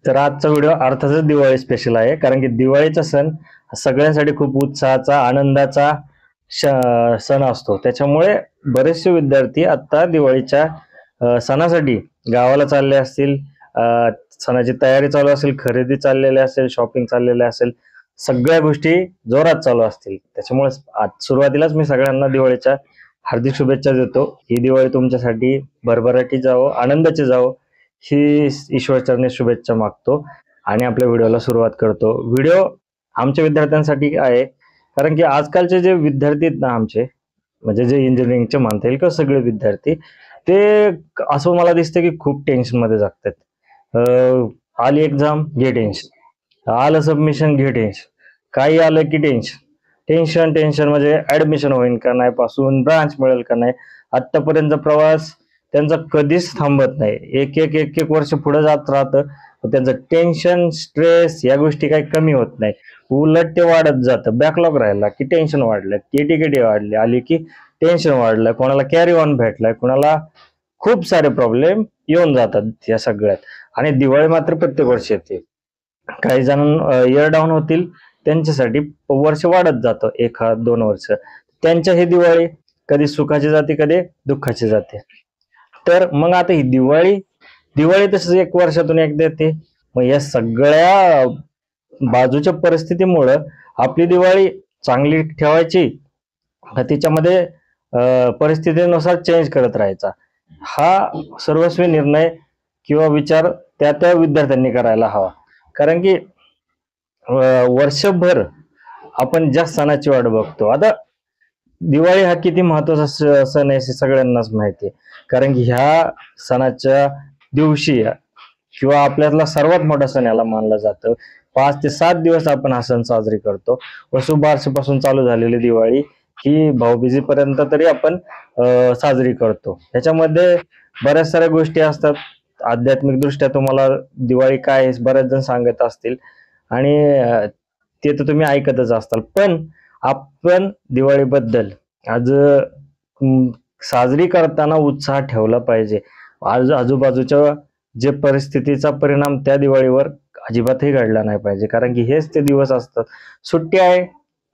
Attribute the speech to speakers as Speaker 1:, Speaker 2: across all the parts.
Speaker 1: तर आजचा व्हिडिओ अर्थातच दिवाळी स्पेशल आहे, कारण की दिवाळीचा सण सगळ्यांसाठी खूप उत्साहाचा, आनंदाचा सण असतो. त्याच्यामुळे बरेचसे विद्यार्थी आता दिवाळीच्या सणासाठी गावाला चालले असतील, सणाची तयारी चालू असेल, खरेदी चाललेली असेल, शॉपिंग चाललेली असेल, सगळ्या गोष्टी जोरात चालू असतील. त्याच्यामुळे आज सुरुवातीलाच मी सगळ्यांना दिवाळीच्या हार्दिक शुभेच्छा देतो. ही दिवाळी तुमच्यासाठी भरभराटी जावो, आनंदाची जावो, ही ईश्वरचरणी शुभेच्छा मागतो आणि आपल्या व्हिडिओला सुरुवात करतो. व्हिडिओ आमच्या विद्यार्थ्यांसाठी आहे, कारण की आजकालचे जे विद्यार्थी आहेत ना आमचे, म्हणजे जे इंजिनिअरिंगचे म्हणता येईल किंवा सगळे विद्यार्थी, ते असं मला दिसतं की खूप टेन्शन मध्ये जगतात. आली एक्झाम घे टेन्शन, आलं सबमिशन घे टेन्शन, काही आलं की टेन्शन, टेन्शन टेन्शन. म्हणजे ऍडमिशन होईल का नाही, पासून ब्रांच मिळेल का नाही, आतापर्यंतचा प्रवास त्यांचा कधीच थांबत नाही. एक एक एक एक वर्ष पुढे जात राहतं, त्यांचं टेन्शन, स्ट्रेस या गोष्टी काही कमी होत नाही, उलट ते वाढत जातं. बॅकलॉग राहिला की टेन्शन वाढलं, केटी वाढली आली की टेन्शन वाढलं, कोणाला कॅरी ऑन भेटलाय, कोणाला खूप सारे प्रॉब्लेम येऊन जातात या सगळ्यात. आणि दिवाळी मात्र प्रत्येक वर्षी येते. काही जण इयर डाऊन होतील, त्यांच्यासाठी वर्ष वाढत जातं, 1-2 वर्ष. त्यांच्या ही दिवाळी कधी सुखाची जाते, कधी दुःखाची जाते. तर मग आता ही दिवाळी दिवाळी तसंच 1 वर्षातून एकदा येते. मग या सगळ्या बाजूच्या परिस्थितीमुळं आपली दिवाळी चांगली ठेवायची का तिच्यामध्ये परिस्थितीनुसार चेंज करत राहायचा, हा सर्वस्वी निर्णय किंवा विचार त्या त्या विद्यार्थ्यांनी करायला हवा. कारण की वर्षभर आपण ज्या सणाची वाट बघतो, आता दिवाळी हा किती महत्वाचा सण आहे हे सगळ्यांनाच माहिती आहे. कारण की ह्या सणाच्या दिवशी किंवा आपल्यातला सर्वात मोठा सण याला मानलं जातं. 5 ते 7 दिवस आपण हा सण साजरी करतो. वसुबारसेपासून चालू झालेली दिवाळी ही भाऊबीजेपर्यंत तरी आपण साजरी करतो. ह्याच्यामध्ये बऱ्याच साऱ्या गोष्टी असतात. आध्यात्मिक दृष्ट्या तुम्हाला दिवाळी काय आहे बरेच जण सांगत असतील, आणि ते तर तुम्ही ऐकतच असताल. पण आपण दिवाळीबद्दल आज साजरी करताना उत्साह ठेवला पाहिजे. आज आजूबाजूच्या जे परिस्थितीचा परिणाम त्या दिवाळीवर अजिबातही घडला नाही पाहिजे, कारण की हेच ते दिवस असतात. सुट्टी आहे,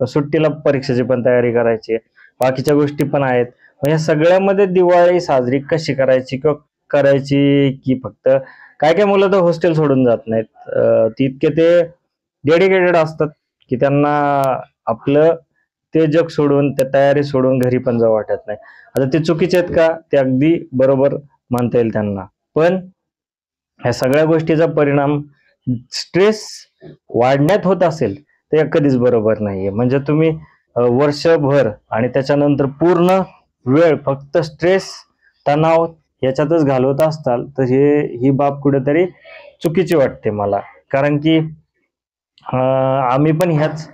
Speaker 1: सुट्टीला परीक्षेची पण तयारी करायची, बाकीच्या गोष्टी पण आहेत. मग या सगळ्यामध्ये दिवाळी साजरी कशी करायची किंवा करायची की फक्त काय काय मुलं तर हॉस्टेल सोडून जात नाहीत, तितके ते डेडिकेटेड असतात की त्यांना आपलं ते जग सोडून, त्या तयारी सोडून घरी पण जाऊ वाटत नाही. आता ते चुकीचे आहेत का, ते अगदी बरोबर म्हणता येईल त्यांना. पण ह्या सगळ्या गोष्टीचा परिणाम स्ट्रेस वाढण्यात होत असेल तर कधीच बरोबर नाहीये. म्हणजे तुम्ही वर्षभर आणि त्याच्यानंतर पूर्ण वेळ फक्त स्ट्रेस, तणाव याच्यातच घालवत असताल तर ही बाब कुठेतरी चुकीची वाटते मला. कारण की आम्ही पण ह्याच,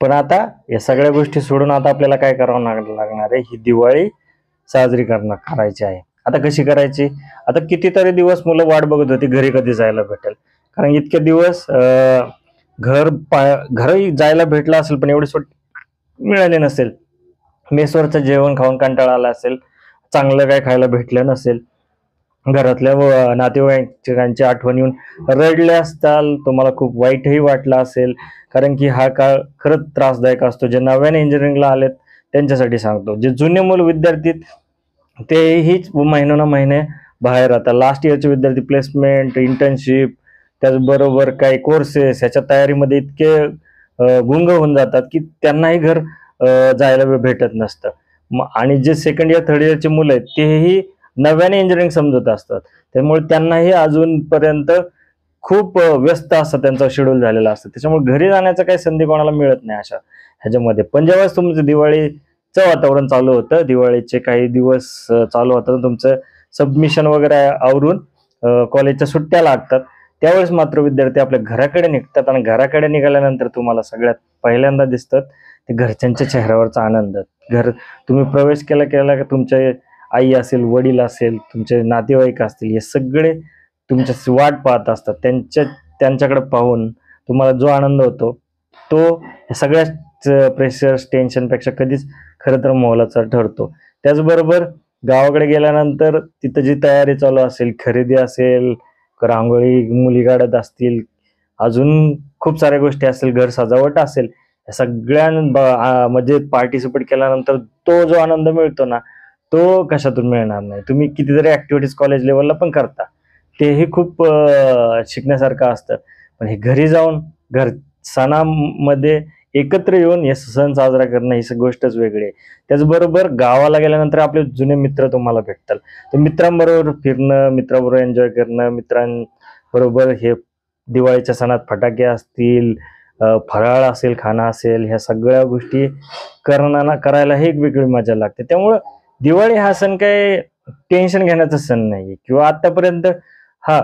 Speaker 1: पण आता या सगळ्या गोष्टी सोडून आता आपल्याला काय करावं लागणार आहे, ही दिवाळी साजरी करायची आहे. आता कशी करायची, आता कितीतरी दिवस मुलं वाट बघत होती घरी कधी जायला भेटेल, कारण इतके दिवस घरी जायला भेटलं असेल पण एवढी सुट्टी मिळाली नसेल, मेसवरचं जेवण खाऊन कंटाळा आला असेल, चांगलं काय खायला भेटलं नसेल, घरातल्या नातेवाईकांची आठवण येऊन रडले असताल, तुम्हाला खूप वाईटही वाटलं असेल. कारण की हा काळ खरंच त्रासदायक असतो. जे नव्याने इंजिनिअरिंगला आलेत त्यांच्यासाठी सांगतो, जे जुने मूल विद्यार्थी तेहीच महिने बाहेर राहतात. लास्ट इयरचे विद्यार्थी प्लेसमेंट, इंटर्नशिप, त्याचबरोबर काही कोर्सेस ह्याच्या तयारीमध्ये इतके गुंग होऊन जातात की त्यांनाही घर जायला भेटत नसतं. आणि जे सेकंड इयर थर्ड इयरचे मुलं आहेत तेही नव्याने इंजिनिअरिंग समजत असतात, त्यामुळे त्यांनाही अजूनपर्यंत खूप व्यस्त असतं, त्यांचा शेड्यूल झालेला असतं. त्याच्यामुळे घरी जाण्याचा काही संधी कोणाला मिळत नाही अशा ह्याच्यामध्ये. पण जेव्हा तुमचं दिवाळीचं वातावरण चालू होतं, दिवाळीचे काही दिवस चालू होतं, तुमचं सबमिशन वगैरे आवरून कॉलेजच्या सुट्ट्या लागतात, त्यावेळेस मात्र विद्यार्थी आपल्या घराकडे निघतात. आणि घराकडे निघाल्यानंतर तुम्हाला सगळ्यात पहिल्यांदा दिसतात ते घरच्यांच्या चेहऱ्यावरचा आनंद. तुम्ही प्रवेश केला की तुमचे आई असेल, वडील असेल, तुमचे नातेवाईक असतील, हे सगळे तुमच्या वाट पाहत असतात. त्यांच्याकडे पाहून तुम्हाला जो आनंद होतो तो सगळ्याच प्रेशर्स, टेन्शनपेक्षा कधीच खरं तर मोलाचा ठरतो. त्याचबरोबर गावाकडे गेल्यानंतर तिथं जी तयारी चालू असेल, खरेदी असेल, रांगोळी मुली काढत असतील, अजून खूप साऱ्या गोष्टी असतील, घर सजावट असेल, या मध्ये पार्टिसिपेट केल्यानंतर तो जो आनंद मिळतो ना, तो कशातून मिळणार नाही. तुम्ही कितीतरी ऍक्टिव्हिटीज कॉलेज लेवलला पण करता, तेही खूप शिकण्यासारखं असतं. पण हे घरी जाऊन सणामध्ये एकत्र येऊन हे सण साजरा करणं ही गोष्टच वेगळी आहे. त्याचबरोबर गावाला गेल्यानंतर आपले जुने मित्र तुम्हाला भेटतात. तर मित्रांबरोबर फिरणं, मित्रांबरोबर एन्जॉय करणं, मित्रांबरोबर हे दिवाळीच्या सणात फटाके असतील, फराळ असेल, खाणं असेल, ह्या सगळ्या गोष्टी करायला एक वेगळी मजा लागते. त्यामुळं दिवाळी हा सण काही टेन्शन घेण्याचा सण नाही किंवा आतापर्यंत हा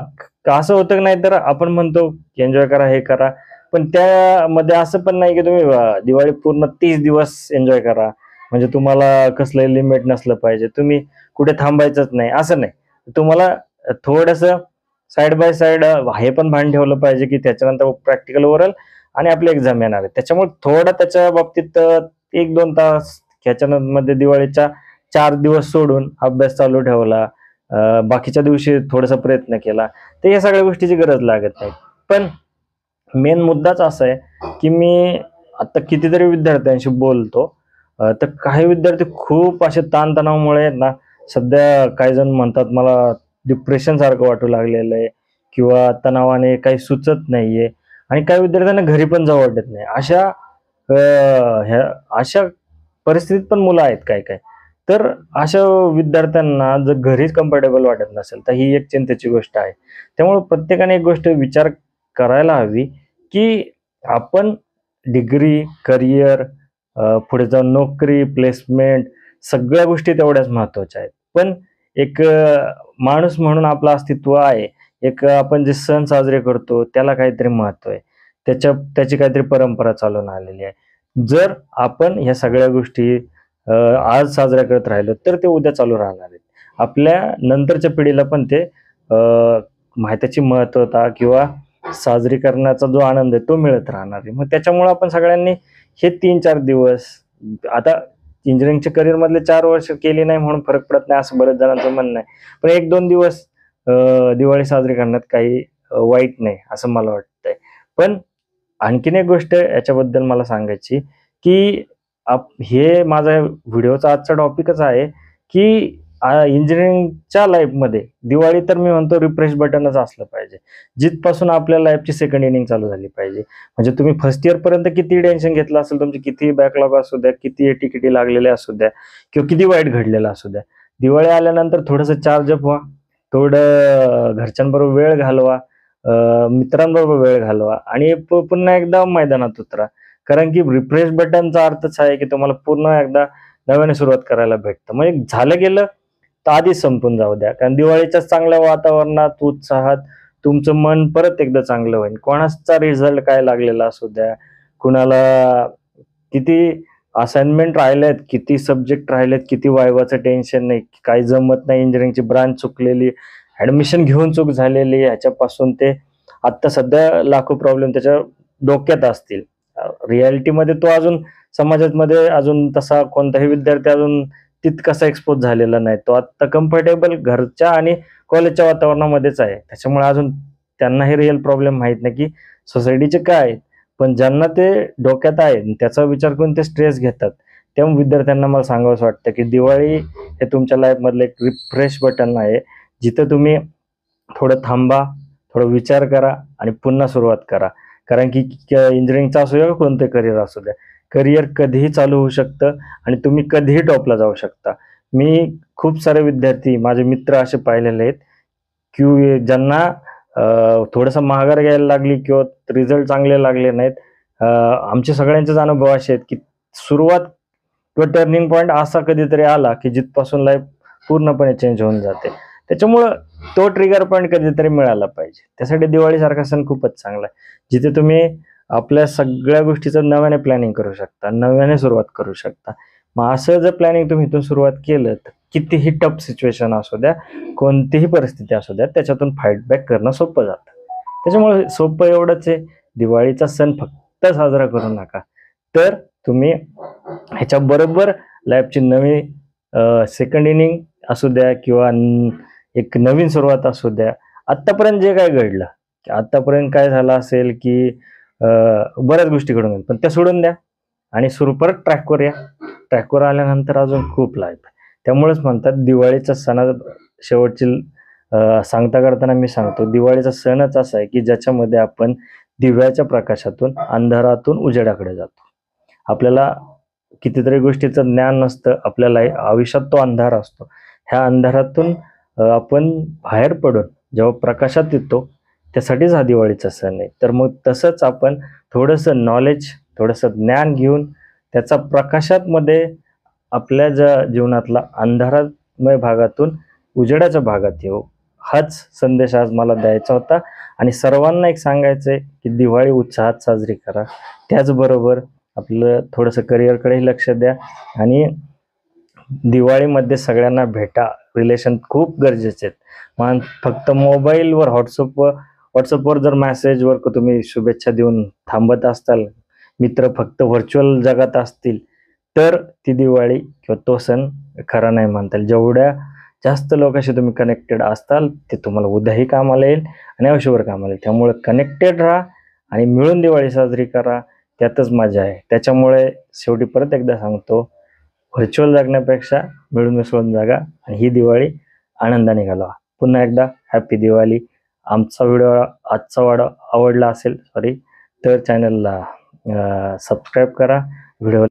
Speaker 1: असं होतं नाही तर आपण म्हणतो एन्जॉय करा, हे करा, पण त्यामध्ये असं पण नाही की तुम्ही दिवाळी पूर्ण 30 दिवस एन्जॉय करा, म्हणजे तुम्हाला कसलंही लिमिट नसलं पाहिजे, तुम्ही कुठे थांबायचंच नाही असं नाही. तुम्हाला थोडस साइड बाय साइड हे पण भान ठेवलं पाहिजे की त्याच्यानंतर प्रॅक्टिकल ओरल आणि आपली एक्झाम येणार आहे. त्याच्यामुळे थोडा त्याच्या बाबतीत 1-2 तास ह्याच्यामध्ये दिवाळीच्या 4 दिवस सोडून अभ्यास चालू ठेवला, बाकीच्या दिवशी थोडासा प्रयत्न केला, तर या सगळ्या गोष्टीची गरज लागत नाही. पण मेन मुद्दाच असा आहे की मी आता कितीतरी विद्यार्थ्यांशी बोलतो, तर काही विद्यार्थी खूप असे ताणतणावामुळे ना, सध्या काही जण म्हणतात मला डिप्रेशन सारखं वाटू लागलेलं आहे किंवा तणावाने काही सुचत नाहीये, आणि काही विद्यार्थ्यांना घरी पण जाऊ वाटत नाही. अशा परिस्थितीत पण मुलं आहेत काय काय. तर अशा विद्यार्थ्यांना जर घरीच कम्फर्टेबल वाटत नसेल तर ही एक चिंतेची गोष्ट आहे. त्यामुळे प्रत्येकाने एक गोष्ट विचार करायला हवी की आपण डिग्री, करिअर, पुढे जाऊन नोकरी, प्लेसमेंट, सगळ्या गोष्टी तेवढ्याच महत्वाच्या आहेत. पण एक माणूस म्हणून आपलं अस्तित्व आहे. एक आपण जे सण साजरे करतो त्याला काहीतरी महत्व आहे. त्याची काहीतरी परंपरा चालून आलेली आहे. जर आपण ह्या सगळ्या गोष्टी आज साजऱ्या करत राहिलो तर ते उद्या चालू राहणार आहेत. आपल्या नंतरच्या पिढीला पण ते त्याची महत्वता किंवा साजरी करण्याचा जो आनंद आहे तो मिळत राहणार आहे. मग त्याच्यामुळे आपण सगळ्यांनी हे 3-4 दिवस, आता इंजिनिअरिंगच्या करिअर मधले 4 वर्ष केली नाही म्हणून फरक पडत नाही असं बरेच जणांचं म्हणणं आहे. पण 1-2 दिवस दिवाळी साजरी करण्यात काही वाईट नाही असं मला वाटतंय. पण आणखीन एक गोष्ट याच्याबद्दल मला सांगायची की हे माझा व्हिडिओचा आजचा टॉपिकच आहे की इंजिनिअरिंगच्या लाईफमध्ये दिवाळी तर मी म्हणतो रिफ्रेश बटनच असलं पाहिजे, जिथपासून आपल्या लाईफची सेकंड इनिंग चालू झाली पाहिजे. म्हणजे तुम्ही फर्स्ट इयर पर्यंत किती टेन्शन घेतलं असेल, तुमची किती बॅकलॉग असू द्या, किती एटी लागलेल्या असू द्या किंवा किती वाईट घडलेलं असू द्या, दिवाळी आल्यानंतर थोडंसं चार्ज अप व्हा, थोडं घरच्यांबरोबर वेळ घालवा, मित्रांबरोबर वेळ घालवा आणि पुन्हा एकदा मैदानात उतरा. कारण की रिफ्रेश बटनचा अर्थच आहे की तुम्हाला पुन्हा एकदा नव्याने सुरुवात करायला भेटतं. म्हणजे झालं गेलं तर आधीच संपून जाऊ द्या, कारण दिवाळीच्या चांगल्या वातावरणात, उत्साहात तुमचं मन परत एकदा चांगलं होईल. कोणाचा रिझल्ट काय लागलेला असू द्या, कुणाला किती असाइनमेंट राहिलेत, किती सब्जेक्ट राहिलेत, किती वायवाचं टेन्शन नाही, काही जमत नाही, इंजिनिअरिंगची ब्रांच चुकलेली, ऍडमिशन घेऊन चूक झालेली, ह्याच्यापासून ते आता सध्या लाखो प्रॉब्लेम त्याच्या डोक्यात असतील. रियालिटीमध्ये तो अजून समाजामध्ये अजून तसा कोणताही विद्यार्थी अजून तितकासा एक्सपोज झालेला नाही. तो आता कम्फर्टेबल घरच्या आणि कॉलेजच्या वातावरणामध्येच आहे. त्याच्यामुळे अजून त्यांना हे रिअल प्रॉब्लेम माहित नाही की सोसायटीचे काय आहेत. पण ज्यांना ते डोक्यात आहे त्याचा विचार करून ते स्ट्रेस घेतात, त्या विद्यार्थ्यांना मला सांगावंसं वाटतं की दिवाळी हे तुमच्या लाईफ मधलं एक रिफ्रेश बटन आहे, जिथं तुम्ही थोडं थांबा, थोडं विचार करा आणि पुन्हा सुरुवात करा. कारण की इंजिनिअरिंगचा असू द्या, कोणते करिअर असू द्या, करिअर कधीही चालू होऊ शकतं आणि तुम्ही कधीही टॉपला जाऊ शकता. मी खूप सारे विद्यार्थी, माझे मित्र असे पाहिलेले आहेत की ज्यांना थोडंसं माघार घ्यायला लागली किंवा रिझल्ट चांगले लागले नाहीत. आमचे सगळ्यांचेच अनुभव असे आहेत की सुरुवात किंवा टर्निंग पॉईंट असा कधीतरी आला की जिथपासून लाईफ पूर्णपणे चेंज होऊन जाते. त्याच्यामुळं तो ट्रिगर पॉईंट कधीतरी मिळाला पाहिजे. त्यासाठी दिवाळी सारखा सण खूपच चांगला आहे, जिथे तुम्ही आपल्या सगळ्या गोष्टीचं नव्याने प्लॅनिंग करू शकता, नव्याने सुरुवात करू शकता. मग असं जर प्लॅनिंग तुम्ही इथून सुरुवात केलं तर कितीही टफ सिच्युएशन असू द्या, कोणतीही परिस्थिती असू द्या, त्याच्यातून फाईट बॅक करणं सोपं जातं. त्याच्यामुळे सोपं एवढंच आहे, दिवाळीचा सण फक्त साजरा करू नका, तर तुम्ही ह्याच्याबरोबर लाईफची नवी सेकंड इनिंग असू द्या किंवा एक नवीन सुरुवात असू द्या, आतापर्यंत जे काय घडलं, की आतापर्यंत काय झालं असेल की बऱ्याच गोष्टी घडून गेल्या, पण त्या सोडून द्या आणि परत ट्रॅकवर या. ट्रॅकवर आल्यानंतर अजून खूप लाईफ आहे. त्यामुळेच म्हणतात दिवाळीचा सणा शेवटची सांगता करताना मी सांगतो, दिवाळीचा सणच असा आहे की ज्याच्यामध्ये आपण दिव्याच्या प्रकाशातून अंधारातून उजेडाकडे जातो. आपल्याला कितीतरी गोष्टीचं ज्ञान नसतं, आपल्याला आयुष्यात तो अंधार असतो. ह्या अंधारातून आपण बाहेर पडून जेव्हा प्रकाशात येतो, त्यासाठीच हा दिवाळीचा सण आहे. तर मग तसंच आपण थोडंसं नॉलेज, थोडंसं ज्ञान घेऊन त्याचा प्रकाशात मध्ये आपल्या ज्या जीवनातला अंधारामय भागातून उजेडाच्या भागात येऊ, हाच संदेश आज मला द्यायचा होता. आणि सर्वांना एक सांगायचं आहे की दिवाळी उत्साहात साजरी करा. त्याचबरोबर आपलं थोडंसं करिअरकडेही लक्ष द्या आणि दिवाळीमध्ये सगळ्यांना भेटा. रिलेशन खूप गरजेचे आहेत. मग फक्त मोबाईलवर व्हॉट्सअपवर जर मेसेजवर तुम्ही शुभेच्छा देऊन थांबत असताल, मित्र फक्त व्हर्च्युअल जगात असतील, तर ती दिवाळी किंवा तो सण खरा नाही म्हणता येईल. जेवढ्या जास्त लोकांशी तुम्ही कनेक्टेड असताल, ते तुम्हाला उद्याही कामाला येईल आणि आयुष्यभर कामाला येईल. त्यामुळे कनेक्टेड राहा आणि मिळून दिवाळी साजरी करा, त्यातच मजा आहे. त्याच्यामुळे शेवटी परत एकदा सांगतो, व्हर्च्युअल जगण्यापेक्षा मिळून मिसळून जगा आणि ही दिवाळी आनंदाने घालवा. पुन्हा एकदा हॅपी दिवाळी. आजचा वाडा आवडला असेल तर चॅनलला सबस्क्राईब करा. व्हिडिओ